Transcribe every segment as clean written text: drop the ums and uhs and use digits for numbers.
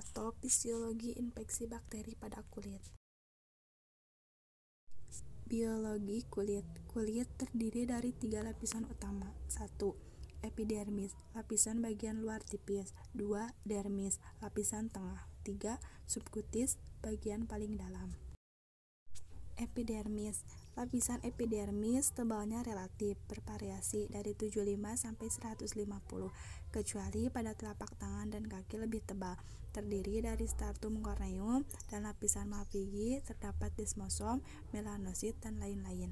Patofisiologi infeksi bakteri pada kulit. Biologi kulit. Kulit terdiri dari 3 lapisan utama. 1. Epidermis, lapisan bagian luar tipis. 2. Dermis, lapisan tengah. 3. Subkutis, bagian paling dalam. Epidermis. Lapisan epidermis tebalnya relatif bervariasi dari 75 sampai 150, kecuali pada telapak tangan dan kaki lebih tebal. Terdiri dari stratum corneum dan lapisan malpighi, terdapat desmosom, melanosit, dan lain-lain.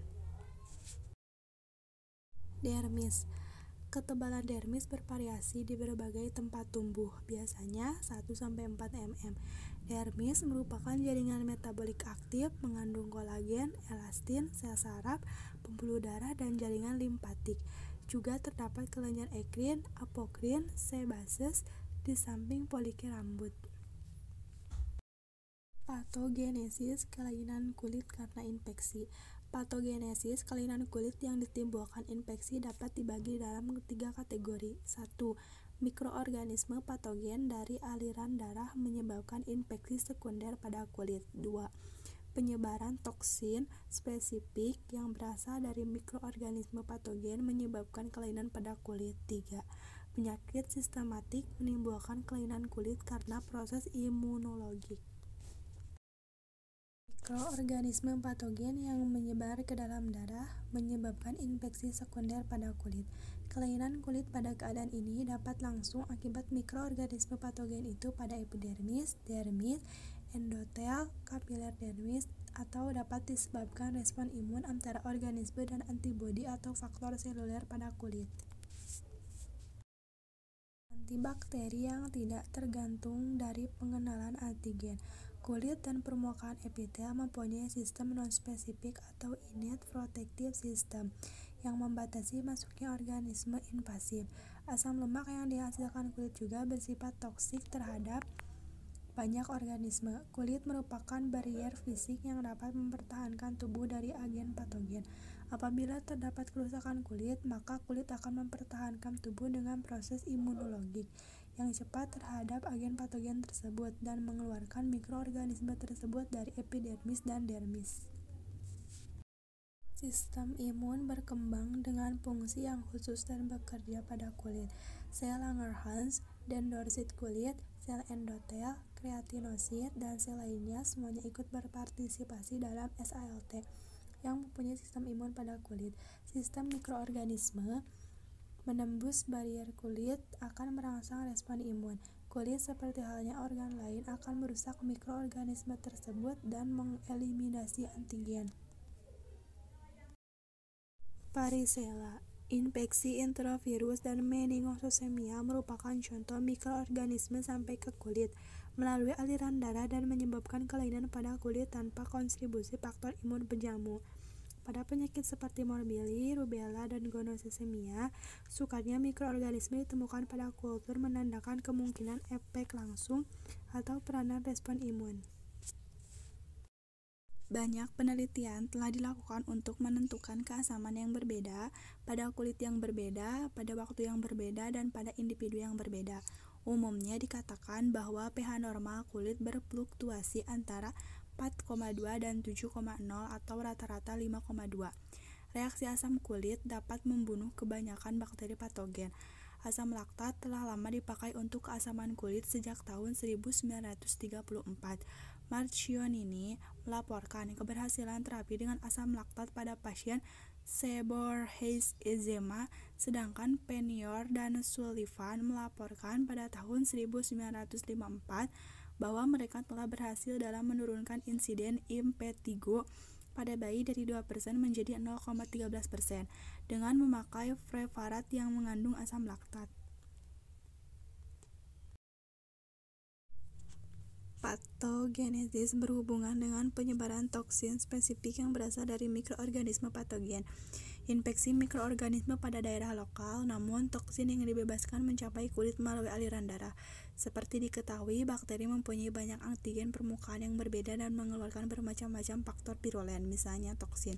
Dermis. Ketebalan dermis bervariasi di berbagai tempat tumbuh, biasanya 1-4 mm. Dermis merupakan jaringan metabolik aktif, mengandung kolagen, elastin, sel saraf, pembuluh darah, dan jaringan limpatik. Juga terdapat kelenjar ekrin, apokrin, sebaceous di samping poliki rambut. Patogenesis kelainan kulit karena infeksi. Patogenesis kelainan kulit yang ditimbulkan infeksi dapat dibagi dalam 3 kategori. 1. Mikroorganisme patogen dari aliran darah menyebabkan infeksi sekunder pada kulit. 2. Penyebaran toksin spesifik yang berasal dari mikroorganisme patogen menyebabkan kelainan pada kulit. 3. Penyakit sistematik menimbulkan kelainan kulit karena proses imunologik. Mikroorganisme patogen yang menyebar ke dalam darah menyebabkan infeksi sekunder pada kulit. Kelainan kulit pada keadaan ini dapat langsung akibat mikroorganisme patogen itu pada epidermis, dermis, endotel, kapiler dermis, atau dapat disebabkan respon imun antara organisme dan antibodi atau faktor seluler pada kulit. Antibakteri yang tidak tergantung dari pengenalan antigen. Kulit dan permukaan epitel mempunyai sistem non-spesifik atau innate protective system yang membatasi masuknya organisme invasif. Asam lemak yang dihasilkan kulit juga bersifat toksik terhadap banyak organisme. Kulit merupakan barrier fisik yang dapat mempertahankan tubuh dari agen patogen. Apabila terdapat kerusakan kulit, maka kulit akan mempertahankan tubuh dengan proses imunologik yang cepat terhadap agen patogen tersebut dan mengeluarkan mikroorganisme tersebut dari epidermis dan dermis. Sistem imun berkembang dengan fungsi yang khusus dan bekerja pada kulit. Sel Langerhans, dendrosit kulit, sel endotel, keratinosit, dan sel lainnya semuanya ikut berpartisipasi dalam SALT yang mempunyai sistem imun pada kulit. Sistem mikroorganisme menembus barrier kulit akan merangsang respon imun. Kulit seperti halnya organ lain akan merusak mikroorganisme tersebut dan mengeliminasi antigen. Varicella. Infeksi enterovirus dan meningotoxemia merupakan contoh mikroorganisme sampai ke kulit melalui aliran darah dan menyebabkan kelainan pada kulit tanpa kontribusi faktor imun penjamu. Pada penyakit seperti morbili, rubella, dan gonosemia, sukarnya mikroorganisme ditemukan pada kultur menandakan kemungkinan efek langsung atau peranan respon imun. Banyak penelitian telah dilakukan untuk menentukan keasaman yang berbeda pada kulit yang berbeda, pada waktu yang berbeda, dan pada individu yang berbeda. Umumnya dikatakan bahwa pH normal kulit berfluktuasi antara 4,2 dan 7,0 atau rata-rata 5,2. Reaksi asam kulit dapat membunuh kebanyakan bakteri patogen. Asam laktat telah lama dipakai untuk keasaman kulit sejak tahun 1934. Marchionini melaporkan keberhasilan terapi dengan asam laktat pada pasien seborrheic eczema, sedangkan Penior dan Sullivan melaporkan pada tahun 1954 bahwa mereka telah berhasil dalam menurunkan insiden impetigo pada bayi dari 2% menjadi 0,13% dengan memakai preparat yang mengandung asam laktat. Patogenesis berhubungan dengan penyebaran toksin spesifik yang berasal dari mikroorganisme patogen. Infeksi mikroorganisme pada daerah lokal, namun toksin yang dibebaskan mencapai kulit melalui aliran darah. Seperti diketahui, bakteri mempunyai banyak antigen permukaan yang berbeda dan mengeluarkan bermacam-macam faktor virulen, misalnya toksin,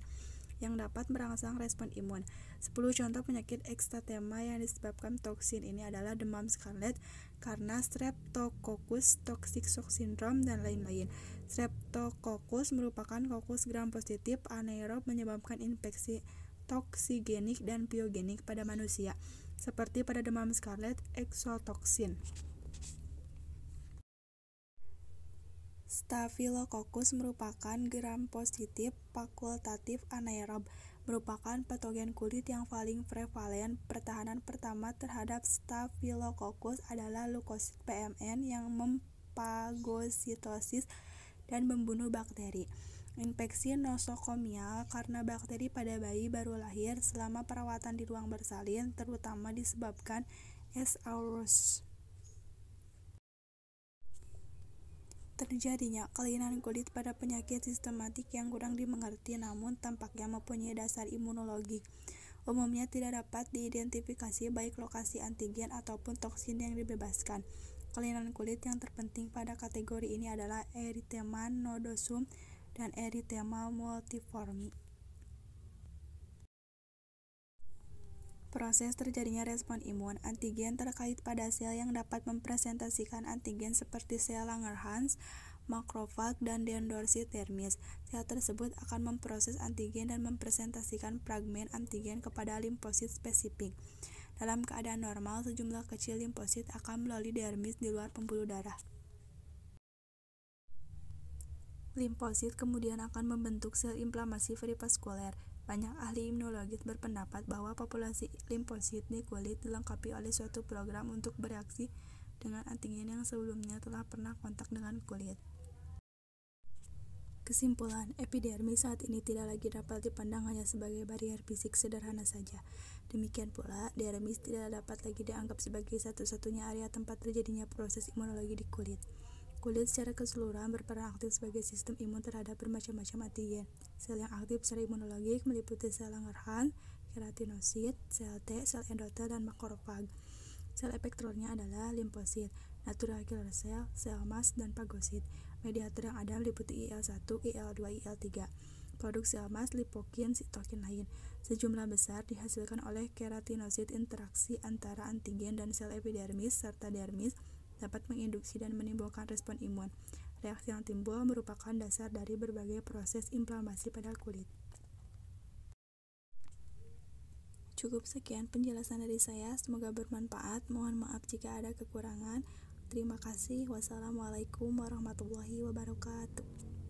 yang dapat merangsang respon imun. 10 contoh penyakit ekstatema yang disebabkan toksin ini adalah demam scarlet, karena Streptococcus toxicus syndrome dan lain-lain. Streptococcus merupakan kokus gram-positif anaerob menyebabkan infeksi toksigenik dan pyogenik pada manusia, seperti pada demam scarlet, exotoxin. Staphylococcus merupakan gram-positif fakultatif anaerob, merupakan patogen kulit yang paling prevalen. Pertahanan pertama terhadap Staphylococcus adalah leukosit PMN yang memfagositosis dan membunuh bakteri. Infeksi nosokomial karena bakteri pada bayi baru lahir selama perawatan di ruang bersalin, terutama disebabkan S. aureus. Terjadinya kelainan kulit pada penyakit sistematik yang kurang dimengerti namun tampaknya mempunyai dasar imunologi. Umumnya tidak dapat diidentifikasi baik lokasi antigen ataupun toksin yang dibebaskan. Kelainan kulit yang terpenting pada kategori ini adalah erythema nodosum dan erythema multiforme. Proses terjadinya respon imun antigen terkait pada sel yang dapat mempresentasikan antigen seperti sel Langerhans, makrofag, dan dendrositodermis. Sel tersebut akan memproses antigen dan mempresentasikan fragmen antigen kepada limfosit spesifik. Dalam keadaan normal, sejumlah kecil limfosit akan melalui dermis di luar pembuluh darah. Limfosit kemudian akan membentuk sel inflamasi perivaskuler. Banyak ahli imunologi berpendapat bahwa populasi limfosit di kulit dilengkapi oleh suatu program untuk bereaksi dengan antigen yang sebelumnya telah pernah kontak dengan kulit. Kesimpulan, epidermis saat ini tidak lagi dapat dipandang hanya sebagai barier fisik sederhana saja. Demikian pula, dermis tidak dapat lagi dianggap sebagai satu-satunya area tempat terjadinya proses imunologi di kulit. Kulit secara keseluruhan berperan aktif sebagai sistem imun terhadap bermacam-macam antigen. Sel yang aktif secara imunologik meliputi sel Langerhans, keratinosit, sel T, sel endotel, dan makrofag. Sel efektornya adalah limfosit, natural killer cell, sel mast, dan fagosit. Mediator yang ada meliputi IL-1, IL-2, IL-3. Produk sel mast, lipokin, sitokin lain. Sejumlah besar dihasilkan oleh keratinosit. Interaksi antara antigen dan sel epidermis serta dermis dapat menginduksi dan menimbulkan respon imun. Reaksi yang timbul merupakan dasar dari berbagai proses inflamasi pada kulit. Cukup sekian penjelasan dari saya, semoga bermanfaat. Mohon maaf jika ada kekurangan. Terima kasih. Wassalamualaikum warahmatullahi wabarakatuh.